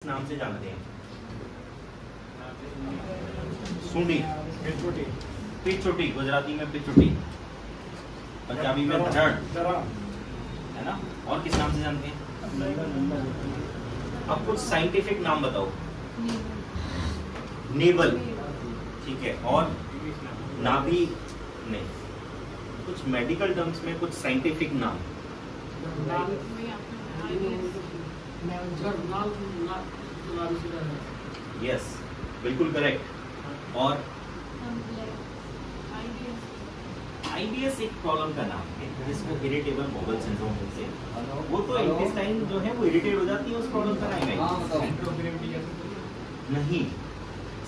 नाम से जानते हैं? सूंडी, पिछोटी, गुजराती में पिछोटी, पंजाबी में धड़, है ना? और किस नाम से जानते हैं? अब कुछ साइंटिफिक नाम बताओ। नेबल, ठीक है। और नाभि में कुछ मेडिकल टर्म्स में कुछ साइंटिफिक नाम। यस, बिल्कुल करेक्ट। और आईबीएस एक प्रॉब्लम का नाम है जिसको इरिटेबल बॉवल सिंड्रोम बोलते हैं। वो तो इंटेस्टाइन जो है वो इरिटेट हो जाती है, उस प्रॉब्लम का नाम है नहीं।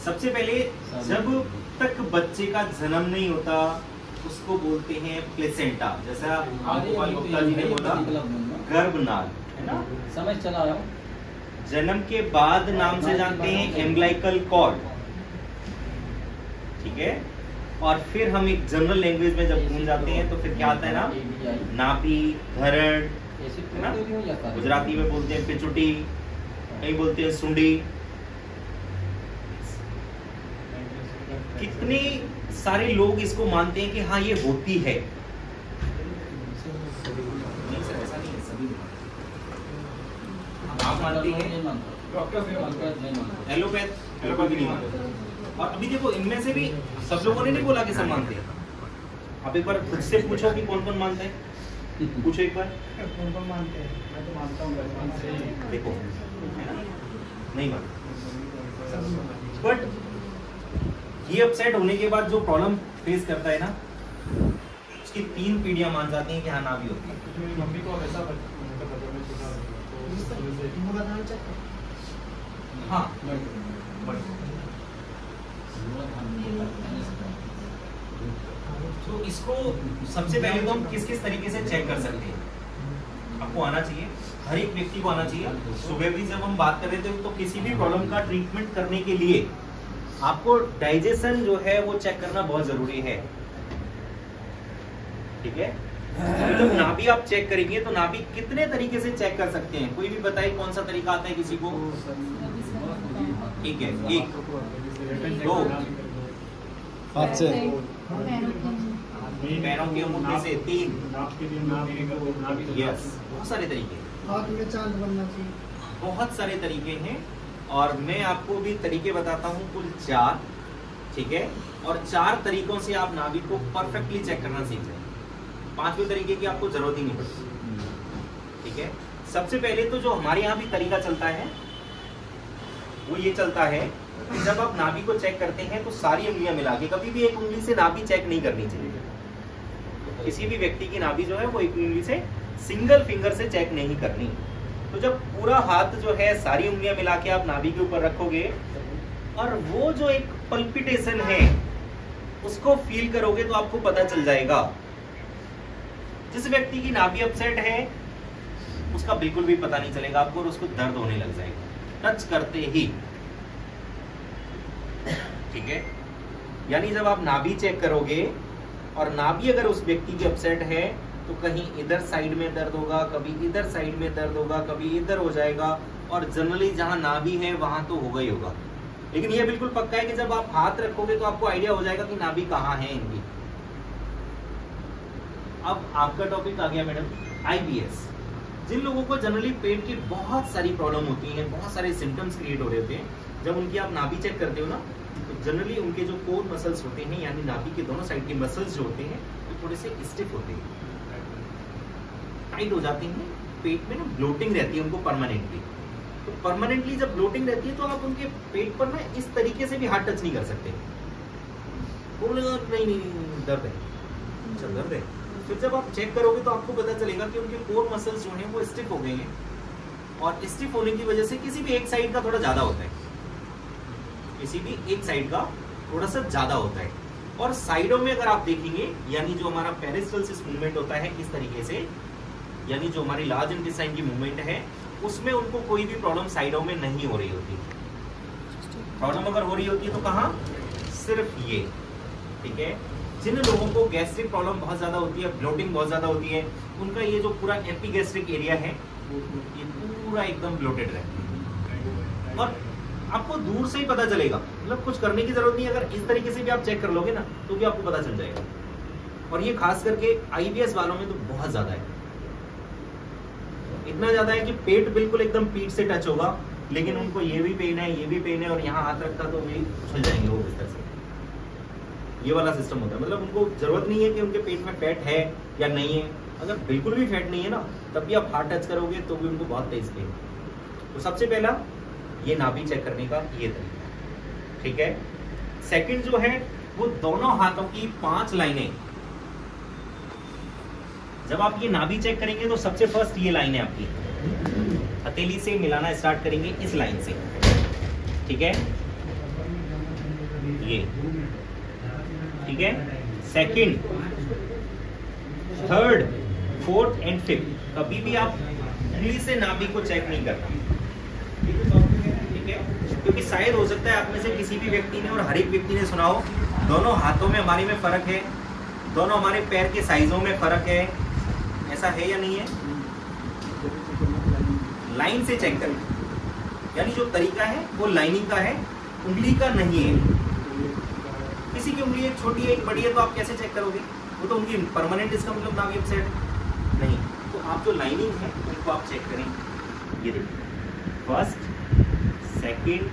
सबसे पहले जब तक बच्चे का जन्म नहीं होता उसको बोलते हैं प्लेसेंटा। जैसा आपको गुप्ता जी ने बोला गर्भनाल, है ना? समझ चला रहा हूँ। जन्म के बाद नाम से जानते हैं एम्ब्लाइकल कॉर्ड, ठीक है। और फिर हम एक जनरल लैंग्वेज में जब घूम जाते हैं तो फिर क्या आता है ना? नाभि, धड़, है ना? गुजराती में बोलते हैं पिछुटी, कहीं बोलते हैं सुंडी। कितने सारे लोग इसको मानते हैं कि हाँ ये होती है। नहीं सर, ऐसा नहीं है, सभी आप मानते हैं, एलोपैथ भी नहीं मानते। और अभी देखो इनमें से भी सब लोगों ने नहीं बोला कि सब मानते हैं। आप एक बार खुद से पूछो कि कौन कौन मानता है, पूछो एक बार कौन कौन मानते हैं। मैं तो मानता हूँ। देखो, है ना? नहीं मानते। बट ये अपसेट होने के बाद जो प्रॉब्लम फेस करता है ना, उसकी 3 पीढ़ियां मान जाती हैं कि हाँ नाभि होती है। मम्मी को हमेशा हाँ, तो इसको सबसे पहले तो हम किस किस तरीके से चेक कर सकते हैं? आपको आना चाहिए, हर एक व्यक्ति को आना चाहिए। सुबह भी जब हम बात कर रहे थे तो किसी भी प्रॉब्लम का ट्रीटमेंट करने के लिए आपको डाइजेशन जो है वो चेक करना बहुत जरूरी है, ठीक है। तो जब नाभि आप चेक करेंगे तो नाभि कितने तरीके से चेक कर सकते हैं? कोई भी बताइए कौन सा तरीका आता है किसी को? ठीक है, 1 2 हाथ से, पैरों के अंगूठे से 3। यस, बहुत सारे तरीके, हाथ में चांद बनना चाहिए। बहुत सारे तरीके हैं। और मैं आपको भी तरीके बताता हूँ कुल 4, ठीक है। और 4 तरीकों से आप नाभि को परफेक्टली चेक करना सीख जाएंगे। 5वें तरीके की आपको जरूरत ही नहीं पड़ती, ठीक है। सबसे पहले तो जो हमारे यहाँ भी तरीका चलता है वो ये चलता है कि जब आप नाभि को चेक करते हैं तो सारी उंगलियां मिला के, कभी भी एक उंगली से नाभि चेक नहीं करनी चाहिए। किसी भी व्यक्ति की नाभि जो है वो एक उंगली से, सिंगल फिंगर से चेक नहीं करनी। तो जब पूरा हाथ जो है सारी उंगलियां मिला के आप नाभि के ऊपर रखोगे और वो जो एक पल्पिटेशन है उसको फील करोगे तो आपको पता चल जाएगा। जिस व्यक्ति की नाभि अपसेट है उसका बिल्कुल भी पता नहीं चलेगा आपको और उसको दर्द होने लग जाएगा टच करते ही, ठीक है। यानी जब आप नाभि चेक करोगे और नाभि अगर उस व्यक्ति की अपसेट है तो कहीं इधर साइड में दर्द होगा, कभी इधर साइड में दर्द होगा, कभी इधर हो जाएगा। और जनरली जहां नाभि है वहां तो होगा ही होगा। लेकिन यह बिल्कुल पक्का है कि जब आप हाथ रखोगे तो आपको आइडिया हो जाएगा कि नाभि कहाँ है इनकी। अब आपका टॉपिक आ गया मैडम आईबीएस। जिन लोगों को जनरली पेट की बहुत सारी प्रॉब्लम होती है, बहुत सारे सिम्टम्स क्रिएट हो रहे होते हैं, जब उनकी आप नाभि चेक करते हो ना तो जनरली उनके जो कोर मसल्स होते हैं यानी नाभि के दोनों साइड के मसल्स जो होते हैं वो थोड़े से स्टिफ होते हैं, टाइट हो जाते हैं। पेट में ना ब्लोटिंग रहती है उनको परमानेंटली। तो परमानेंटली जब ब्लोटिंग रहती है तो आप उनके पेट पर ना इस तरीके से भी हाथ टच नहीं कर सकते। नहीं दर्द है, अच्छा दर्द है। फिर जब आप चेक करोगे तो आपको पता चलेगा कि उनके कोर मसल्स जो हैं वो स्टिफ हो गए हैं। और स्टिफ होने की वजह से किसी भी एक साइड का थोड़ा ज्यादा होता है, किसी भी एक साइड का थोड़ा सा ज्यादा होता है। और साइडों में अगर आप देखेंगे यानी जो हमारा पेरिस्टल्सिस मूवमेंट होता है इस तरीके से, यानी जो हमारी लार्ज इंटेस्टाइन की मूवमेंट है उसमें उनको कोई भी प्रॉब्लम साइडों में नहीं हो रही होती। प्रॉब्लम अगर हो रही होती है तो कहाँ? सिर्फ ये, ठीक है। जिन लोगों को गैस्ट्रिक प्रॉब्लम बहुत ज्यादा होती है, ब्लोटिंग बहुत ज्यादा होती है, उनका ये जो पूरा एपिगैस्ट्रिक एरिया है ये पूरा एकदम ब्लोटेड रहता है। और आपको दूर से ही पता चलेगा, मतलब कुछ करने की जरूरत नहीं। अगर इस तरीके से भी आप चेक कर लोगे ना तो भी आपको पता चल जाएगा। और ये खास करके IBS वालों में तो बहुत ज्यादा है, इतना ज्यादा है कि पेट बिल्कुल एकदम पीठ से टच होगा, लेकिन उनको ये भी पेन है, ये भी पेन है, और यहाँ हाथ रखा तो भी उछल जाएंगे वो बिस्तर से। ये वाला सिस्टम होता है। मतलब उनको जरूरत नहीं है कि उनके पेट में फैट है या नहीं है। अगर बिल्कुल भी फैट नहीं है ना, तब भी आप हाथ टच करोगे तो भी उनको बहुत तेज पेन। तो सबसे पहला ये नाभि चेक करने का ये तरीका, ठीक है। सेकंड जो है वो दोनों हाथों की 5 लाइनें। जब आप ये नाभि चेक करेंगे तो सबसे फर्स्ट ये लाइन है आपकी, हथेली से मिलाना स्टार्ट करेंगे इस लाइन से, ठीक है, ये, ठीक है। Second, third, fourth and fifth कभी भी आप उंगली से नाभि को चेक नहीं करना, ठीक है, क्योंकि शायद हो सकता है आप में से किसी भी व्यक्ति ने और हर एक व्यक्ति ने सुना हो दोनों हाथों में हमारे में फर्क है, दोनों हमारे पैर के साइजों में फर्क है। ऐसा है या नहीं है? लाइन से चेक करें, यानी जो तरीका है वो लाइनिंग का है, उंगली का नहीं है। किसी की उंगली एक छोटी है एक बड़ी है तो आप कैसे चेक करोगे? वो तो उनकी परमानेंट, इसका मतलब नाभि अपसेट नहीं। तो आप जो लाइनिंग है उनको आप चेक करें। ये देखिए, first, second,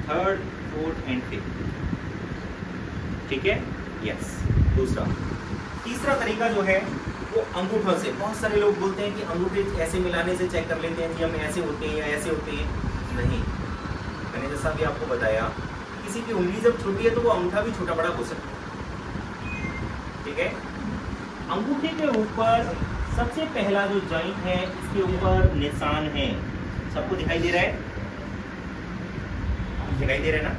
third, fourth and fifth, ठीक है, यस। दूसरा, तीसरा तरीका जो है वो अंगूठों से। बहुत सारे लोग बोलते हैं कि अंगूठे ऐसे मिलाने से चेक कर लेते हैं कि हम ऐसे होते हैं या ऐसे होते हैं। नहीं, मैंने जैसा भी आपको बताया, किसी की उंगली जब छोटी है तो वो अंगूठा भी छोटा बड़ा हो सकता है, ठीक है। अंगूठे के ऊपर सबसे पहला जो जॉइंट है इसके ऊपर निशान है, सबको दिखाई दे रहा है? दिखाई दे रहा है ना?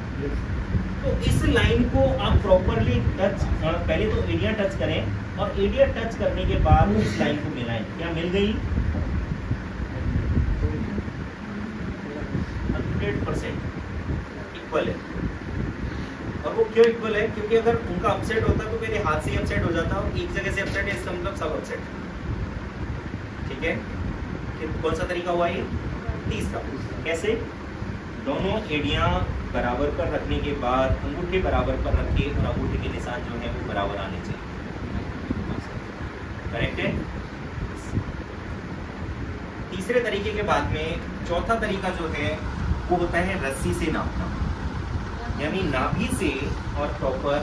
तो इस लाइन को आप प्रॉपरली टच, पहले तो एरिया टच करें और एरिया टच करने के बाद इस लाइन को मिलाएं। क्या मिल गई? 100% इक्वल है। और वो क्यों इक्वल है? क्योंकि अगर उनका अपसेट होता तो मेरे हाथ से ही अपसेट हो जाता, और एक जगह से अपसेट है इसका मतलब सब अपसेट, ठीक है। फिर कौन सा तरीका हुआ ये? तीसरा। कैसे? दोनों एड़ियां बराबर पर रखने के बाद अंगूठे बराबर पर रखिए और अंगूठे के निशान जो है वो बराबर आने चाहिए, करेक्ट है। तीसरे तरीके के बाद में चौथा तरीका जो है वो होता है रस्सी से नापना, यानी नाभि से और प्रॉपर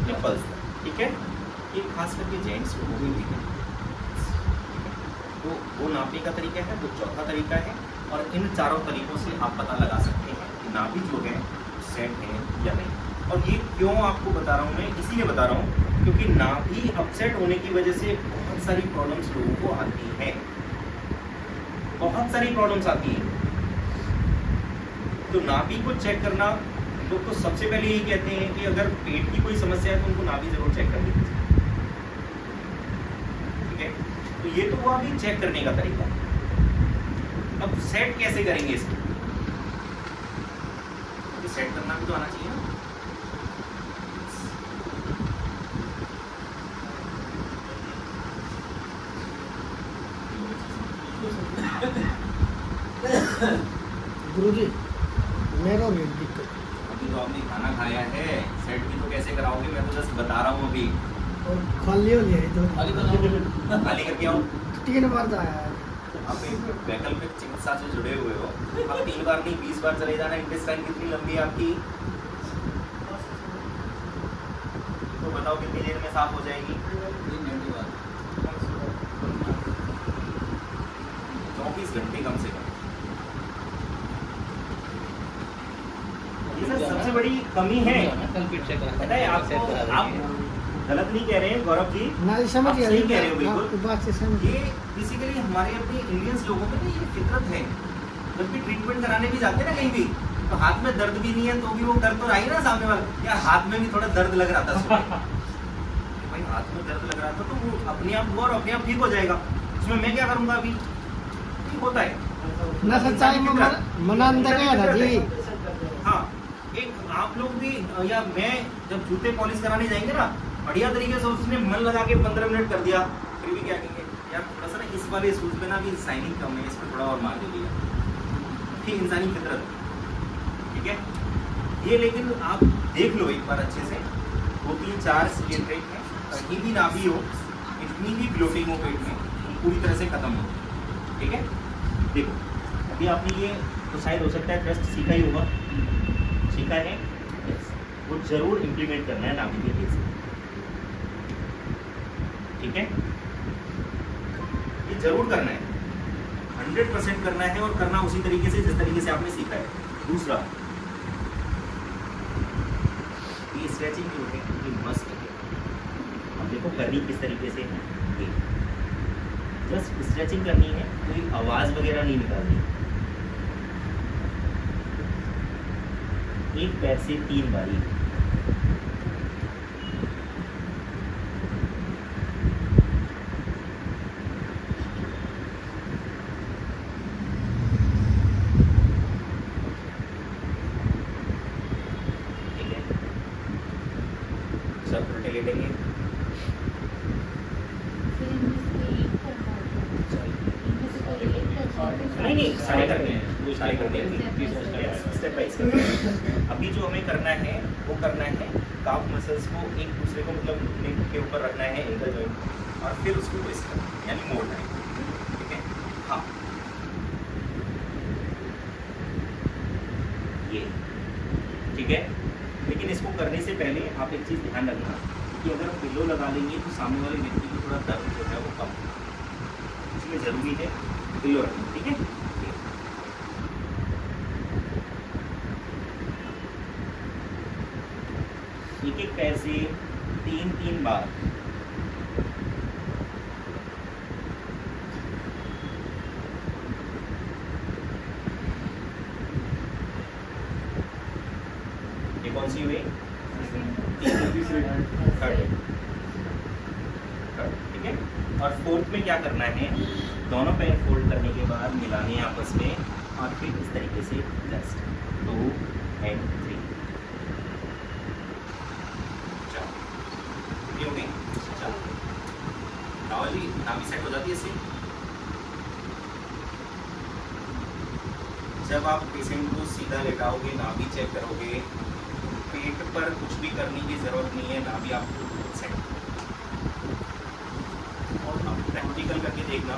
निपल्स, ठीक है। ये खास करके जेंट्स लोगों में भी है, तो वो नापने का तरीका है, वो चौथा तरीका है। और इन चारों तरीकों से आप पता लगा सकते हैं कि नाभि जो है सेट है या नहीं। और ये क्यों आपको बता रहा हूँ मैं? इसीलिए बता रहा हूँ क्योंकि नाभि अपसेट होने की वजह से बहुत सारी प्रॉब्लम्स लोगों को आती है, बहुत सारी प्रॉब्लम्स आती है। तो नाभि को चेक करना, लोग तो सबसे पहले यही कहते हैं कि अगर पेट की कोई समस्या है तो उनको नाभि जरूर चेक करनी चाहिए, ठीक है। तो ये तो हुआ अभी चेक करने का तरीका। अब सेट कैसे करेंगे इसको? सेट करना भी तो आना चाहिए ना। गुरुजी मेरा भी दिक्कत। अभी तो आपने खाना खाया है, सेट भी तो कैसे कराओगे? मैं तो जस्ट बता रहा हूँ अभी। और खाली हो लिया तो खाली करके आओ। 3 बार तो आया है। आप एक वैकल्पिक चिकित्सा से जुड़े हुए हो, आप 3 बार नहीं 20 बार चले जाना। इंटेस्टाइन कितनी लंबी है आपकी? तो बताओ कितनी देर में साफ हो जाएगी? 24 घंटे कम से कम। ये सबसे बड़ी कमी है, पता है आपको? आप गलत नहीं कह रहे हैं गौरव जी, नहीं समझ आप गया, सही कह रहे हो बिल्कुल। आपकी बात से समझ ये बेसिकली हमारे अपने इंडियंस लोगों में ना ये फितरत है। जब भी ट्रीटमेंट कराने भी जाते हैं ना कहीं भी, तो हाथ में दर्द भी नहीं है तो भी वो दर्द तो रहा ही ना सामने वाला, या हाथ में भी थोड़ा दर्द लग रहा था सुबह भाई हाथ में दर्द लग रहा था तो वो अपने आप हुआ और अपने आप ठीक हो जाएगा। इसमें मैं क्या करूंगा? अभी ठीक होता है ना, सच्चाई में मना अंदर गया था जी। हाँ, एक आप लोग भी या मैं जब जूते पॉलिश कराने जाएंगे ना, बढ़िया तरीके से उसने मन लगा के 15 मिनट कर दिया, फिर भी क्या कहेंगे यार थोड़ा सा ना इस वाले शूज पे ना भी शाइनिंग कम है, इसमें थोड़ा और मार दे दिया। ठीक इंसानी फितरत। ये लेकिन आप देख लो एक बार अच्छे से, 2 3 4 ये ट्रेक है, कहीं भी नाभि हो, इतनी भी ब्लोटिंग हो पेट में, पूरी तरह से खत्म हो। ठीक है, देखो अभी आपने ये तो शायद हो सकता है ट्रस्ट सीखा ही होगा, सीखा है, वो जरूर इम्प्लीमेंट करना है नाभि के केस में। ठीक है, ये जरूर करना है, 100% करना है, और करना उसी तरीके से जिस तरीके से आपने सीखा है। दूसरा, ये स्ट्रेचिंग जो है ये मस्त है। अब देखो करनी किस तरीके से है, ये जस्ट स्ट्रेचिंग करनी है, कोई आवाज वगैरह नहीं निकालनी। एक पैर से 3 बारी। सब उल्टे लेटेंगे, नहीं सारे करते हैं, वो सारे करते हैं स्टेप बाय स्टेप। अभी जो हमें करना है वो करना है काफ मसल्स को एक दूसरे को मतलब नेक के ऊपर रखना है, एंकल जॉइंट, और फिर उसको ट्विस्ट करना है, यानी मोड़ना है। ठीक है, हाँ ये ठीक है। लेकिन इसको करने से पहले आप एक चीज़ ध्यान रखना कि अगर पिलो लगा लेंगे तो सामने वाले व्यक्ति को थोड़ा दर्द जो है वो कम, इसलिए ज़रूरी है पिलो रखना। ठीक है, एक एक पैर से 3 बार। ये कौन सी हुई? थर्ड। ठीक है, और फोर्थ में क्या करना है, दोनों पैर फोल्ड करने के बाद मिलाने हैं आपस में, और फिर इस तरीके से जस्ट 2 and 3। चलो हो गई, रावल जी नाभि सेट हो जाती है इससे। जब आप पेशेंट को सीधा लेटाओगे, नाभि चेक करोगे, पेट पर कुछ भी करने की जरूरत नहीं है, नाभि आपको सेट। और आप प्रैक्टिकल करके देखना।